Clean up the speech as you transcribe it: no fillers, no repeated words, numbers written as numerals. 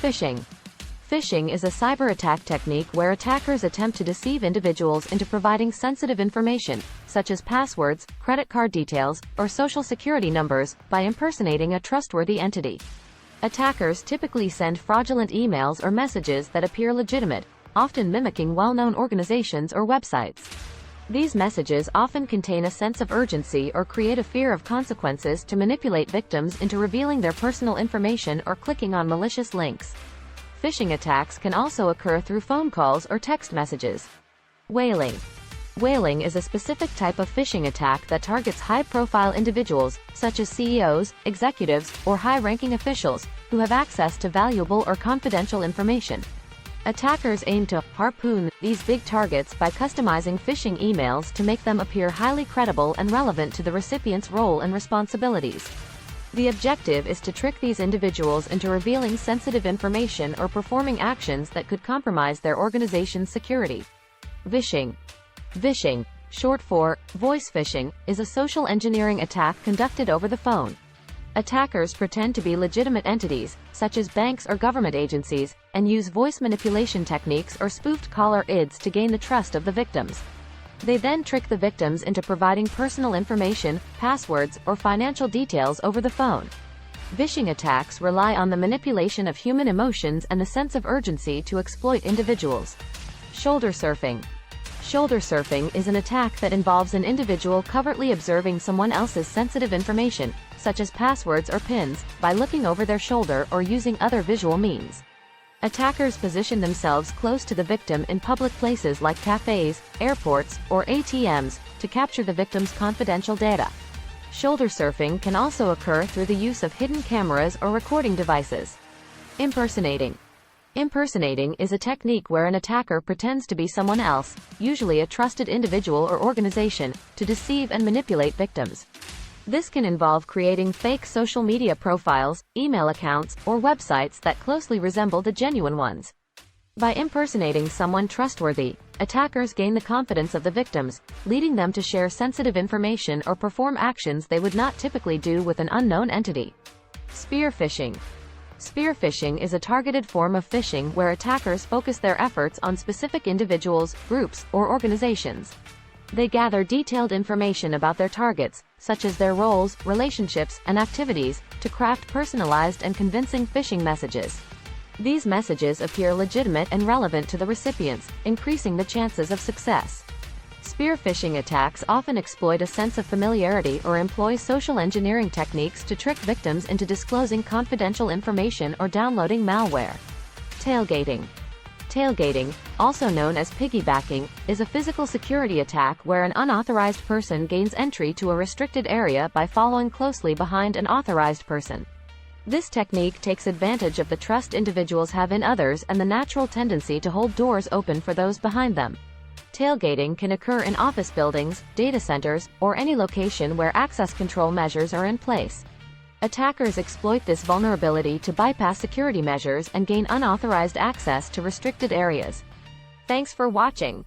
Phishing. Phishing is a cyber attack technique where attackers attempt to deceive individuals into providing sensitive information, such as passwords, credit card details, or social security numbers, by impersonating a trustworthy entity. Attackers typically send fraudulent emails or messages that appear legitimate, often mimicking well-known organizations or websites. These messages often contain a sense of urgency or create a fear of consequences to manipulate victims into revealing their personal information or clicking on malicious links. Phishing attacks can also occur through phone calls or text messages. Whaling. Whaling is a specific type of phishing attack that targets high-profile individuals, such as CEOs, executives, or high-ranking officials, who have access to valuable or confidential information. Attackers aim to harpoon these big targets by customizing phishing emails to make them appear highly credible and relevant to the recipient's role and responsibilities. The objective is to trick these individuals into revealing sensitive information or performing actions that could compromise their organization's security. Vishing. Vishing, short for voice phishing, is a social engineering attack conducted over the phone. Attackers pretend to be legitimate entities, such as banks or government agencies, and use voice manipulation techniques or spoofed caller IDs to gain the trust of the victims. They then trick the victims into providing personal information, passwords, or financial details over the phone. Vishing attacks rely on the manipulation of human emotions and the sense of urgency to exploit individuals. Shoulder surfing. Shoulder surfing is an attack that involves an individual covertly observing someone else's sensitive information, such as passwords or PINs, by looking over their shoulder or using other visual means. Attackers position themselves close to the victim in public places like cafes, airports, or ATMs, to capture the victim's confidential data. Shoulder surfing can also occur through the use of hidden cameras or recording devices. Impersonating. Impersonating is a technique where an attacker pretends to be someone else, usually a trusted individual or organization, to deceive and manipulate victims. This can involve creating fake social media profiles, email accounts, or websites that closely resemble the genuine ones. By impersonating someone trustworthy, attackers gain the confidence of the victims, leading them to share sensitive information or perform actions they would not typically do with an unknown entity. Spear phishing. Spear phishing is a targeted form of phishing where attackers focus their efforts on specific individuals, groups, or organizations. They gather detailed information about their targets, such as their roles, relationships, and activities, to craft personalized and convincing phishing messages. These messages appear legitimate and relevant to the recipients, increasing the chances of success. Spear phishing attacks often exploit a sense of familiarity or employ social engineering techniques to trick victims into disclosing confidential information or downloading malware. Tailgating. Tailgating, also known as piggybacking, is a physical security attack where an unauthorized person gains entry to a restricted area by following closely behind an authorized person. This technique takes advantage of the trust individuals have in others and the natural tendency to hold doors open for those behind them. Tailgating can occur in office buildings, data centers, or any location where access control measures are in place. Attackers exploit this vulnerability to bypass security measures and gain unauthorized access to restricted areas. Thanks for watching.